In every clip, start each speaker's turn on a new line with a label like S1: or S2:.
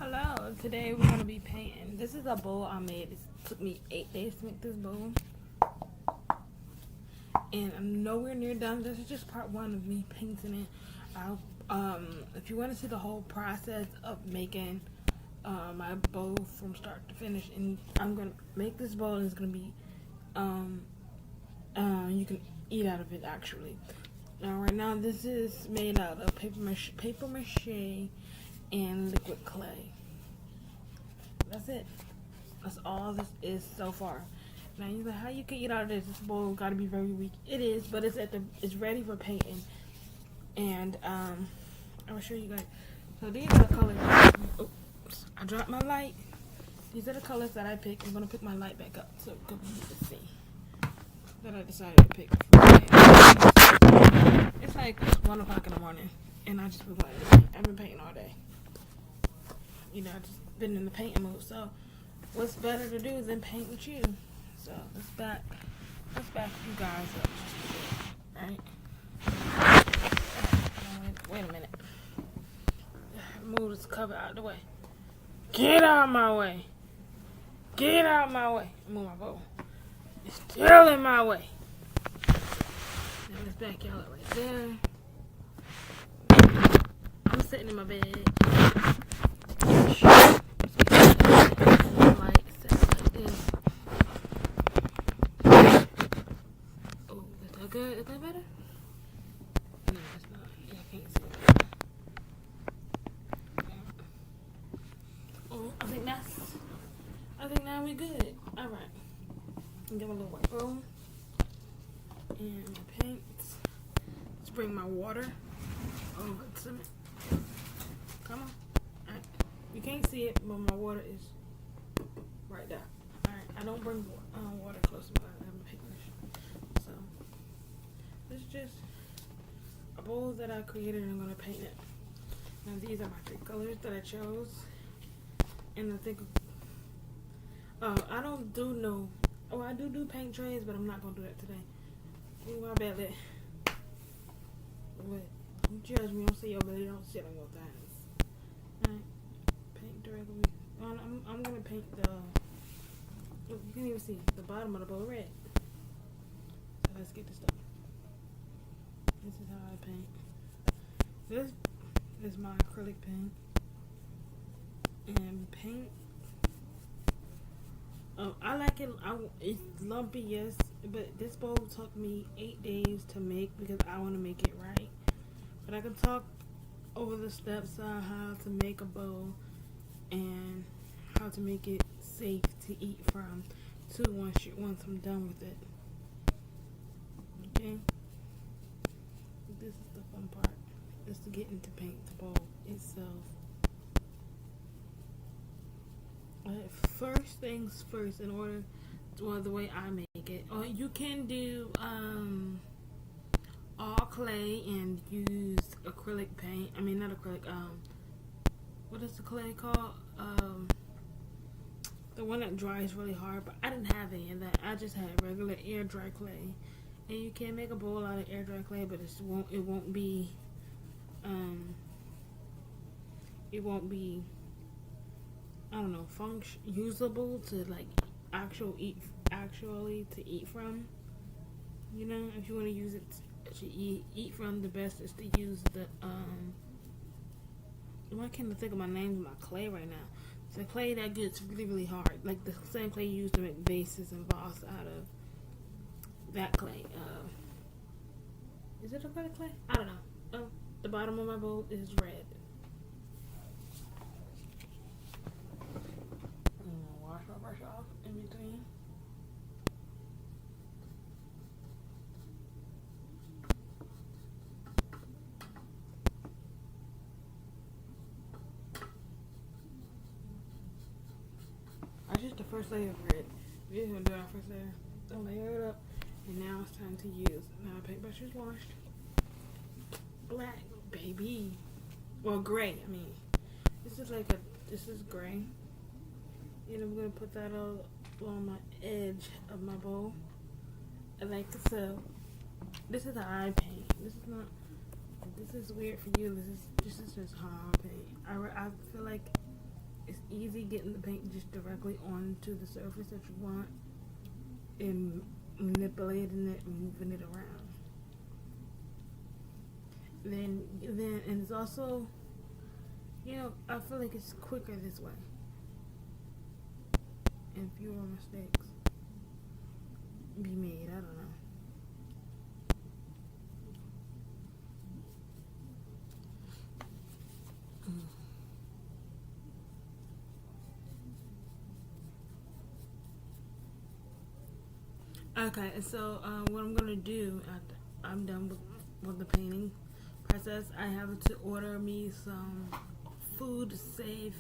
S1: Hello, today we're going to be painting. This is a bowl I made. It took me 8 days to make this bowl. And I'm nowhere near done. This is just part one of me painting it. If you want to see the whole process of making my bowl from start to finish, and I'm going to make this bowl and it's going to be, you can eat out of it actually. Now right now this is made out of paper mache and liquid clay. That's it. That's all this is so far. Now you're like, how you can eat out of this? This bowl gotta be very weak. It is, but it's ready for painting. And I'm gonna show you guys. So these are the colors. Oops, I dropped my light. These are the colors that I picked. I'm gonna pick my light back up so you can see that I decided to pick. It's like 1 o'clock in the morning, and I just been wanting to paint. I've been painting all day. You know, I just been in the painting mood. So, what's better to do than paint with you? So let's back you guys up just a bit, right? Wait a minute. Move this cover out of the way. Get out of my way. Get out of my way. Move my bowl. It's still in my way. Now let's back y'all up right there. I'm sitting in my bed. Good. Is that better? No, it's not. Yeah, I can't see it. Oh, I think now we good. All right. Give a little white roll and my paints. Let's bring my water over to me. Come on. All right. You can't see it, but my water is right there. All right. I don't bring water close to me. I have a paintbrush. So. It's just a bowl that I created and I'm going to paint it. Now these are my 3 colors that I chose. And I think, I don't do no, I do paint trays, but I'm not going to do that today. Ooh, my belly. What? Don't judge me, don't see your belly, don't sit on your thighs. Alright, paint directly. I'm going to paint you can't even see the bottom of the bowl red. So let's get this done. This is how I paint. This is my acrylic paint. And paint. I like it. It's lumpy, yes, but this bowl took me 8 days to make because I want to make it right. But I can talk over the steps on how to make a bowl and how to make it safe to eat from. Too once I'm done with it. Okay. This is the fun part, is to get into paint the bowl itself. First things first, in order, the way I make it, or you can do all clay and use acrylic paint. I mean, not acrylic. What is the clay called? The one that dries really hard, but I didn't have any of that. I just had regular air dry clay. And you can make a bowl out of air dry clay, but it won't be I don't know, usable to like actually to eat from. You know, if you want to use it to eat from, the best is to use the why can't I think of my name of my clay right now? It's a clay that gets really, really hard, like the same clay you use to make vases and vases out of. That clay. Is it acrylic clay? I don't know. Oh, the bottom of my bowl is red. I'm gonna wash my brush off in between. That's just the first layer of red. We're just gonna do our first layer. Don't layer it up. And now it's time to use. Now the paintbrush is washed. Black, baby. Well, gray. I mean, this is gray. And I'm gonna put that all along my edge of my bowl. I like so. This is how I paint. This is not. This is weird for you. This is just how I paint. I feel like It's easy getting the paint just directly onto the surface that you want and manipulating it and moving it around. Then and it's also, I feel like it's quicker this way and fewer mistakes be made. I don't know. Okay, so what I'm gonna do after I'm done with the painting process, I have to order me some food safe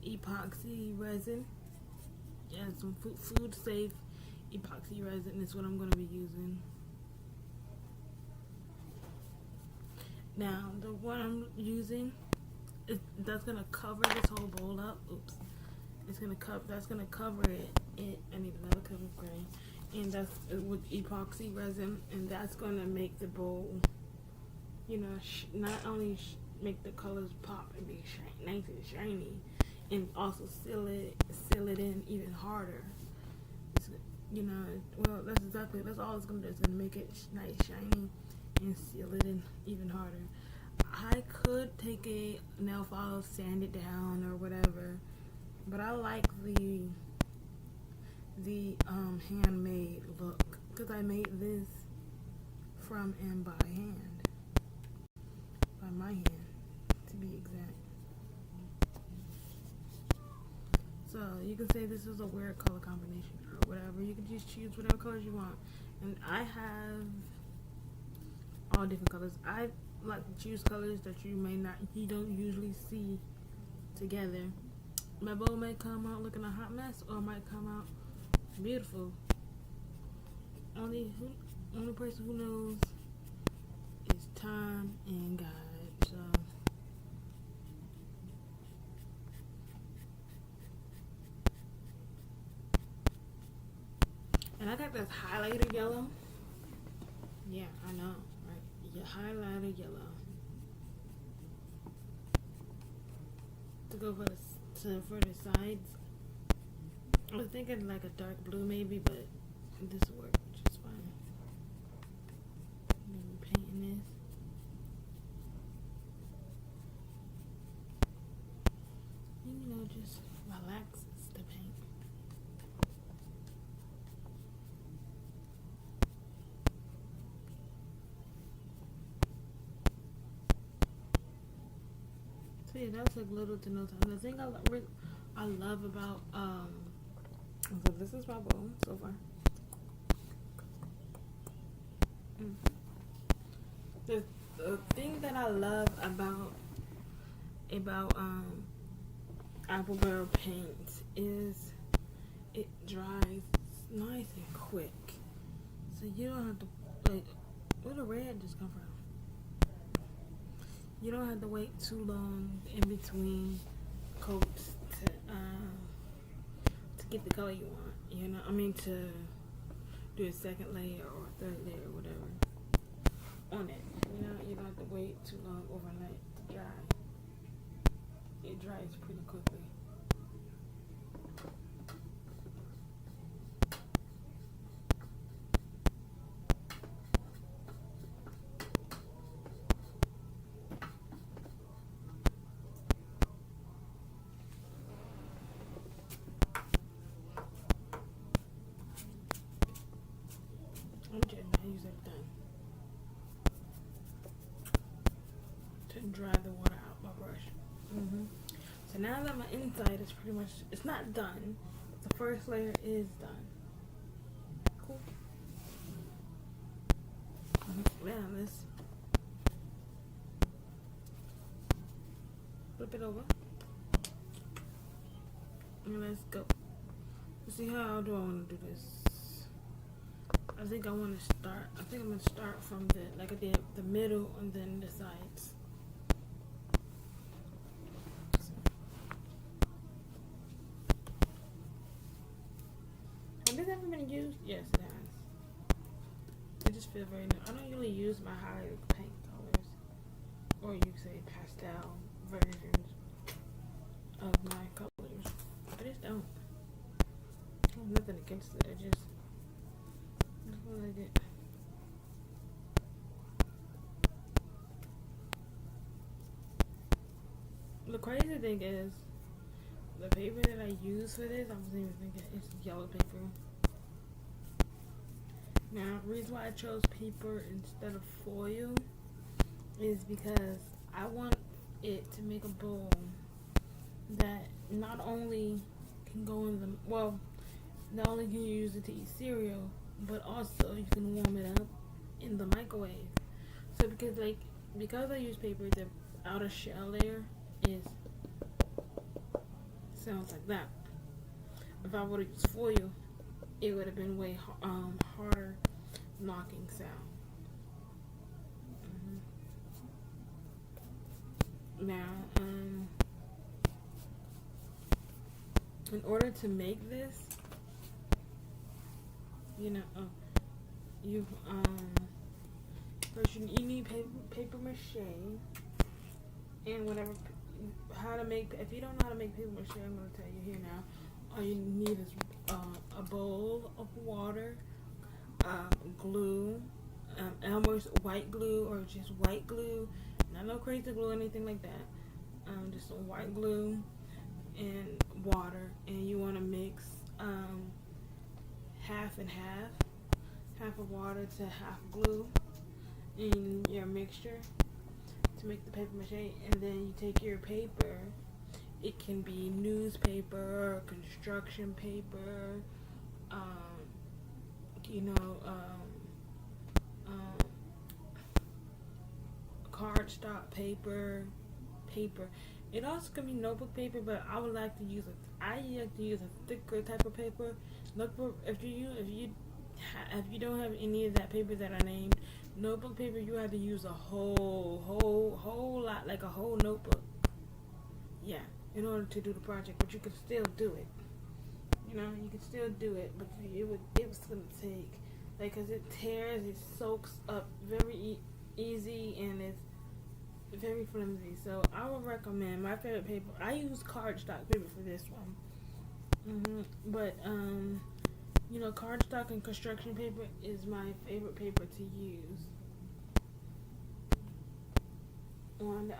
S1: epoxy resin. Yeah, some food safe epoxy resin is what I'm gonna be using. Now, the one I'm using, that's gonna cover this whole bowl up. Oops, that's gonna cover it. I need another coat of gray, and that's with epoxy resin, and that's gonna make the bowl, not only make the colors pop and be nice and shiny, and also seal it in even harder. It's, that's all it's gonna do. It's gonna make it nice, shiny, and seal it in even harder. I could take a nail file, sand it down or whatever, but I like the handmade look because I made this from and by my hand to be exact. So you can say this is a weird color combination or whatever. You can just choose whatever colors you want, and I have all different colors. I like to choose colors that you don't usually see together. My bowl may come out looking a hot mess, or it might come out beautiful. Only person who knows is time and God. So and I got this highlighter yellow. Yeah, I know, right? Your highlighter yellow to go for the sides. I was thinking like a dark blue maybe, but this will work just fine. I'm painting this. Just relaxes the paint. So yeah, that took little to no time. The thing I love about so this is my bowl so far. The thing that I love about Apple Barrel paint is it dries nice and quick, so you don't have to where the red just come from. You don't have to wait too long in between coats to get the color you want. To do a second layer or a third layer or whatever on it. You don't have to wait too long overnight to dry. It dries pretty quickly. I use everything to dry the water out my brush. So now that my inside is pretty much, it's not done, but the first layer is done. Cool. Now let's flip it over. And let's go. Let's see how do I want to do this. I think I'm going to start from like I did the middle and then the sides. Has this ever been used? Yes, it has. It just feels very new. I don't usually use my highlighted paint colors, or you say pastel versions of my colors. nothing against it. I just don't like it. The crazy thing is, the paper that I use for this, I wasn't even thinking, it's yellow paper. Now, the reason why I chose paper instead of foil is because I want it to make a bowl that not only can go in the, well, not only can you use it to eat cereal, but also you can warm it up in the microwave. So because I use paper, the outer shell layer sounds like that. If I would have used foil, it would have been way harder knocking sound. Now, in order to make this, first you need paper mache and whatever. How to make, if you don't know how to make paper mache, I'm going to tell you here now. All you need is a bowl of water, glue, Elmer's white glue or just white glue, not no crazy glue or anything like that. Just some white glue and water, and you want to mix half and half of water to half glue in your mixture to make the paper mache. And then you take your paper, it can be newspaper, construction paper, cardstock paper. It also can be notebook paper, but I like to use a thicker type of paper. Notebook, if you don't have any of that paper that I named, notebook paper, you have to use a whole lot, like a whole notebook. Yeah, in order to do the project, but you can still do it. You can still do it, but it was gonna take, cause it tears, it soaks up very easy, and it's very flimsy. So I would recommend, my favorite paper, I use cardstock paper for this one. But cardstock and construction paper is my favorite paper to use. On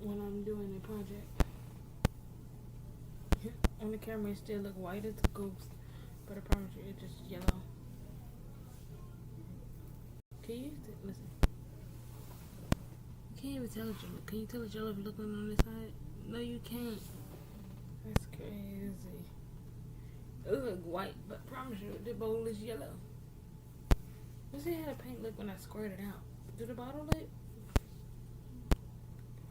S1: when I'm doing a project. On the camera it still look white as a ghost, but I promise you it's just yellow. Can you listen? You can't even tell it's yellow. Can you tell it's yellow if you're looking on this side? No, you can't. That's crazy. It look white, but I promise you the bowl is yellow. Let's see how the paint look when I squirt it out. Do the bottle look?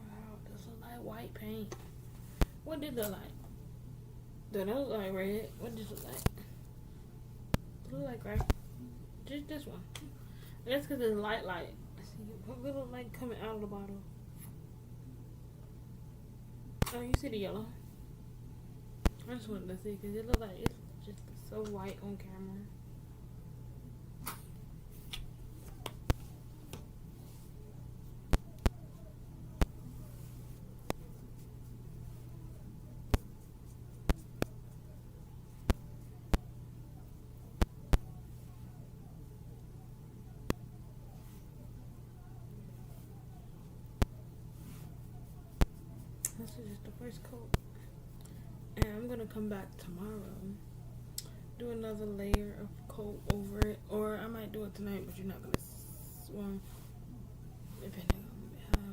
S1: Wow, this look like white paint. What did it look like? Doesn't look like red. What does it look like? It look like gray. Just this one. That's because it's light. See, what little light coming out of the bottle? Oh, you see the yellow? I just wanted to see because it look like it's just so white on camera. This is just the first coat, and I'm gonna come back tomorrow, do another layer of coat over it, or I might do it tonight, but you're not gonna depending on how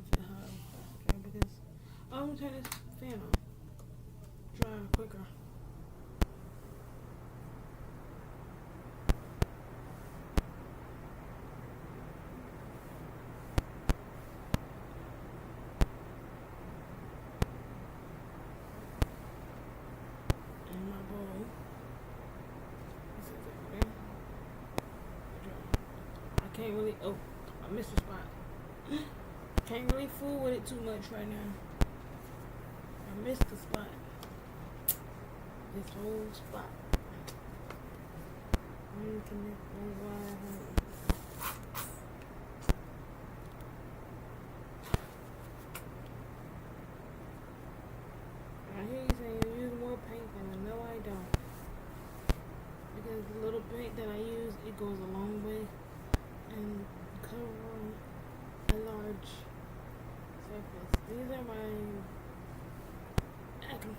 S1: because I'm gonna turn this fan on, dry quicker. Can't really, I missed a spot. Can't really fool with it too much right now. I missed the spot. This whole spot.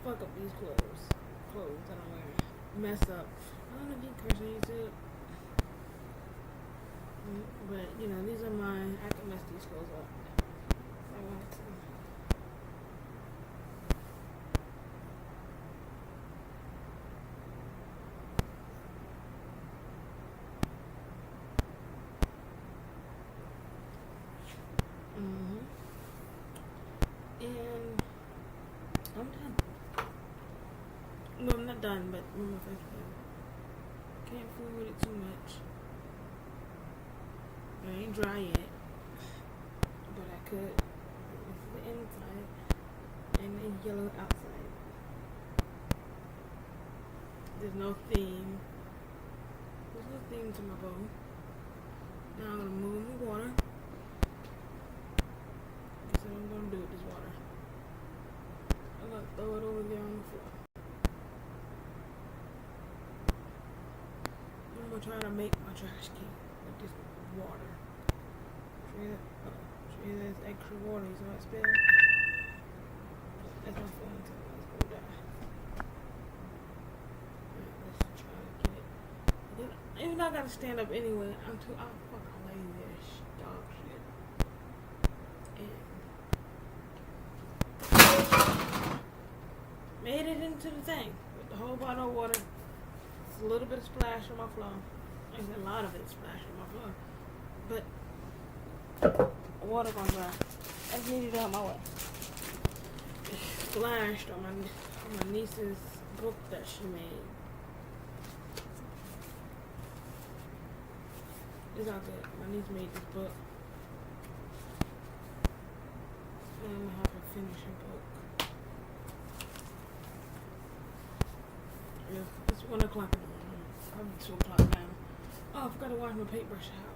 S1: fuck up these clothes that I'm wearing. Mess up. I don't know if you curse on YouTube. But, you know, these are mine. I can mess these clothes up if I want to. And I'm done. No, I'm not done, but I'm my first one. Can't fool with it too much. It ain't dry yet, but I could. This is the inside and the yellow outside. There's no theme. There's no theme to my bow. Now I'm gonna move in the water. Guess what I'm gonna do with this water. I'm gonna throw it over there on the floor. I'm gonna try to make my trash can with this water. Show you there's extra water, you saw it spill? That's my phone until it's gonna die. Alright, let's try to get it. Even though I gotta stand up anyway, I'm fucking lazy as dog shit. And made it into the thing with the whole bottle of water. It's a little bit of splash on my floor. There's a lot of it splash on my floor. But water gonna dry. I just needed it out my way. It splashed on my niece's book that she made. It's all good. My niece made this book. And I'm gonna have her finish her book. Yeah, it's 1 o'clock in the morning. Probably 2 o'clock now. Oh, I forgot to wash my paintbrush out.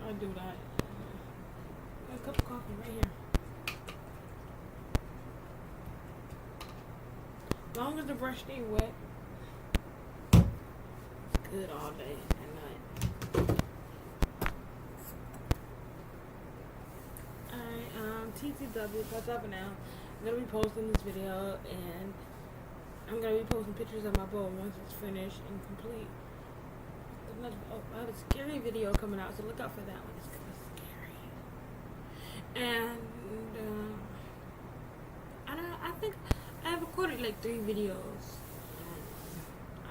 S1: I do that. Got a cup of coffee right here. As long as the brush stay wet, it's good all day and night. Alright, TTW, what's up now? I'm gonna be posting this video and I'm gonna be posting pictures of my bow once it's finished and complete. I have a scary video coming out, so look out for that one. It's gonna be scary. And I think I have recorded like 3 videos.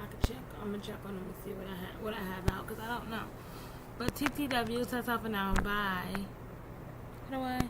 S1: I could check. I'm gonna check on them and see what I have out, because I don't know. But TTW, that's all for now. Bye. Get away.